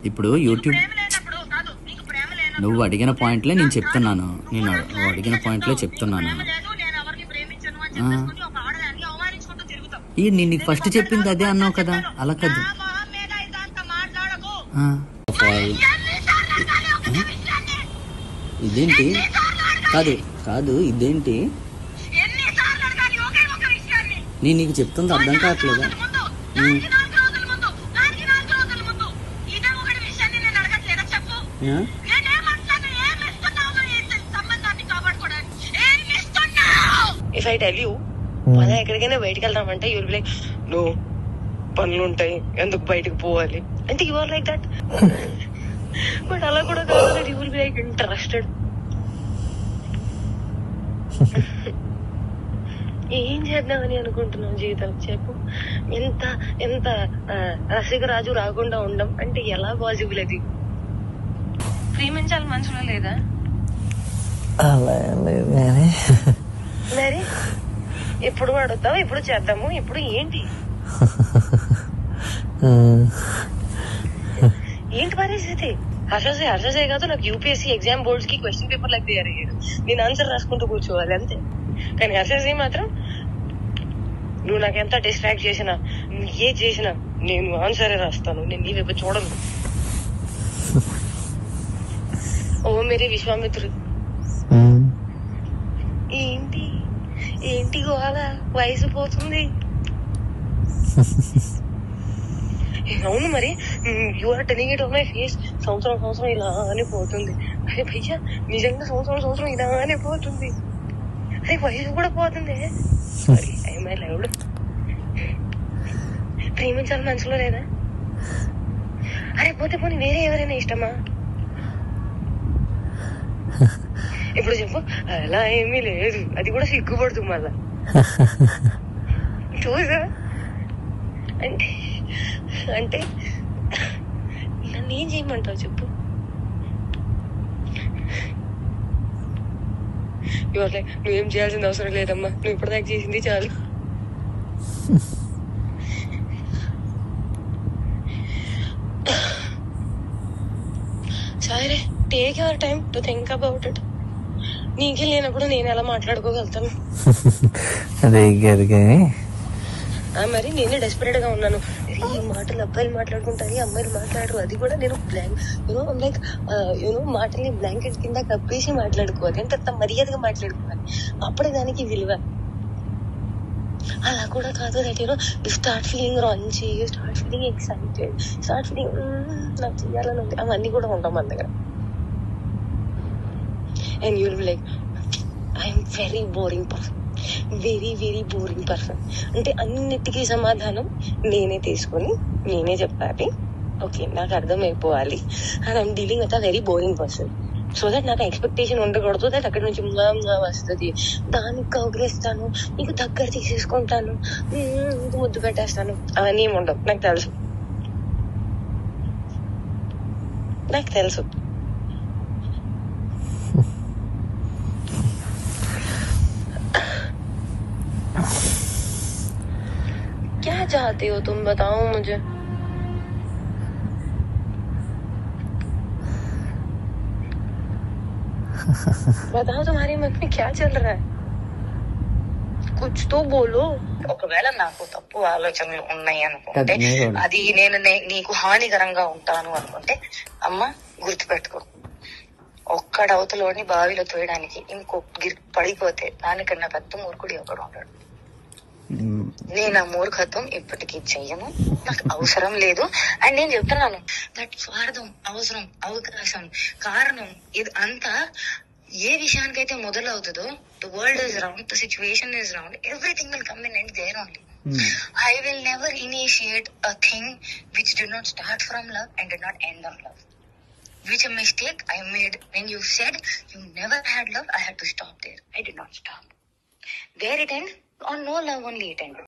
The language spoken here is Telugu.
ఇప్పుడు యూట్యూబ్ నువ్వు అడిగిన పాయింట్లే నేను చెప్తున్నాను. నువ్వు అడిగిన పాయింట్లే చెప్తున్నాను. నేను నీకు ఫస్ట్ చెప్పింది అదే అన్నావు కదా, అలా కాదు. ఇదేంటి? కాదు కాదు ఇదేంటి? నేను నీకు చెప్తుంది అర్థం కావట్లేదా? ఇఫ్ ఐ టెల్ యూ మనం ఎక్కడికైనా బయటకు వెళ్దామంటే you will be like no, పనులు ఉంటాయి, ఎందుకు బయటకు పోవాలి అంటే you are like that. But అలా కూడా కాదు, you will be like interested. ఏం చేద్దామని అనుకుంటున్నావు జీవితం చెప్పు. ఎంత ఎంత రసికరాజు రాకుండా ఉండం అంటే ఎలా పాసిబుల్? అది ప్రేమించాలి మనసులో లేదా? మరి ఎప్పుడు అడుగుతావు, ఎప్పుడు చేద్దాము, ఇప్పుడు ఏంటి ఏంటి పరిస్థితి? హర్షసే కాదు, నాకు యూపీఎస్సీ ఎగ్జామ్ బోర్డ్స్ కి క్వశ్చన్ పేపర్ లాగా తయారయ్యాడు. నేను ఆన్సర్ రాసుకుంటూ కూర్చోవాలి అంతే. కానీ హర్షసే మాత్రం నువ్వు నాకు ఎంత డిస్ట్రాక్ట్ చేసినా, నువ్వు ఏ చేసినా నేను ఆన్సరే రాస్తాను, నేను నీ వైపు చూడను. ఓ మేరే విశ్వామిత్రుడు. ఏంటి ఏంటి గోల? వయసు పోతుంది. అవును మరి, you are telling it on my face. సంవత్సరం ఇలానే పోతుంది. అరే భయ్యా, నిజంగా సంవత్సరం ఇలానే పోతుంది. అరే వయసు కూడా పోతుంది. Sorry, I loved. ప్రేమించాలి మనసులో లేదా? అరే పోతే పోనీ వేరే ఎవరైనా ఇష్టమా? ఇప్పుడు చెప్పు. అలా ఏమీ లేదు, అది కూడా సిగ్గుపడుతుంది మళ్ళా. చూసా అంటే అంటే నన్ను ఏం చేయమంటావు చెప్పు? నువ్వేం చేయాల్సిన అవసరం లేదమ్మా, నువ్వు ఇప్పటిదాకా చేసింది చాలు. సరే, take your time to think about it. నీకే లేనప్పుడు నేను ఎలా మాట్లాడుకోగలుగుతాను? మరి నేనే డెస్పరేట్ గా ఉన్నాను. ఈ మాటలు అబ్బాయిలు మాట్లాడుకుంటారు, అమ్మాయిలు మాట్లాడరు. అది కూడా నేను లైక్ మాటల్ని బ్లాంకెట్ కింద కప్పేసి మాట్లాడుకోవాలి. అంటే మర్యాదగా మాట్లాడుకోవాలి, అప్పుడే దానికి విలువ. అలా కూడా కాదు. That you start feeling Ranchi, start feeling excited, start feeling నాకు చెయ్యాలని ఉంది. అవన్నీ కూడా ఉంటాం మన దగ్గర. And you'll be like, I'm very boring person, very very boring person. అంటే అన్నిటికీ సమాధానం నేనే తీసుకొని నేనే చెప్పాలి. ఓకే, నాకు అర్థమైపోవాలి. And I'm dealing with a very boring person. So that నాకు ఎక్స్పెక్టేషన్ ఉండకూడదు. దట్ అక్కడి నుంచి వస్తుంది, దానికి కౌగిలిస్తాను, నీకు దగ్గర తీసేసుకుంటాను, ముద్దు పెట్టేస్తాను, అవన్నీ ఏమి ఉండవు. నాకు తెలుసు. क्या चाहते हो तुम, बताओ मुझे. बताओ तुम्हारे मन में क्या चल रहा है, कुछ तो बोलो. ఒకవేళ నాకు తప్పు ఆలోచనలు ఉన్నాయి అనుకుంటే, అది నేను నీకు హానికరంగా ఉంటాను అనుకుంటే, అమ్మ గుర్తుపెట్టుకో, ఒక్కడవతలోని బావిలో తోయడానికి ఇంకో పడిపోతే దానికన్నా పెద్ద మూర్ఖుడు ఒకడు ఉంటాడు. నేను ఆ మూర్ఖత్వం ఇప్పటికీ చెయ్యను, నాకు అవసరం లేదు. అండ్ నేను చెప్తున్నాను, దట్ స్వార్థం, అవసరం, అవకాశం, కారణం, ఇది అంతా ఏ విషయానికైతే మొదలవుతుందో, the world is round, the situation is round, everything will come in and there only. I will never initiate a thing which did not start from love and did not end on love. Which a mistake I made when you said you never had love, I had to stop there. I did not stop. There it ended. On no love only it ended.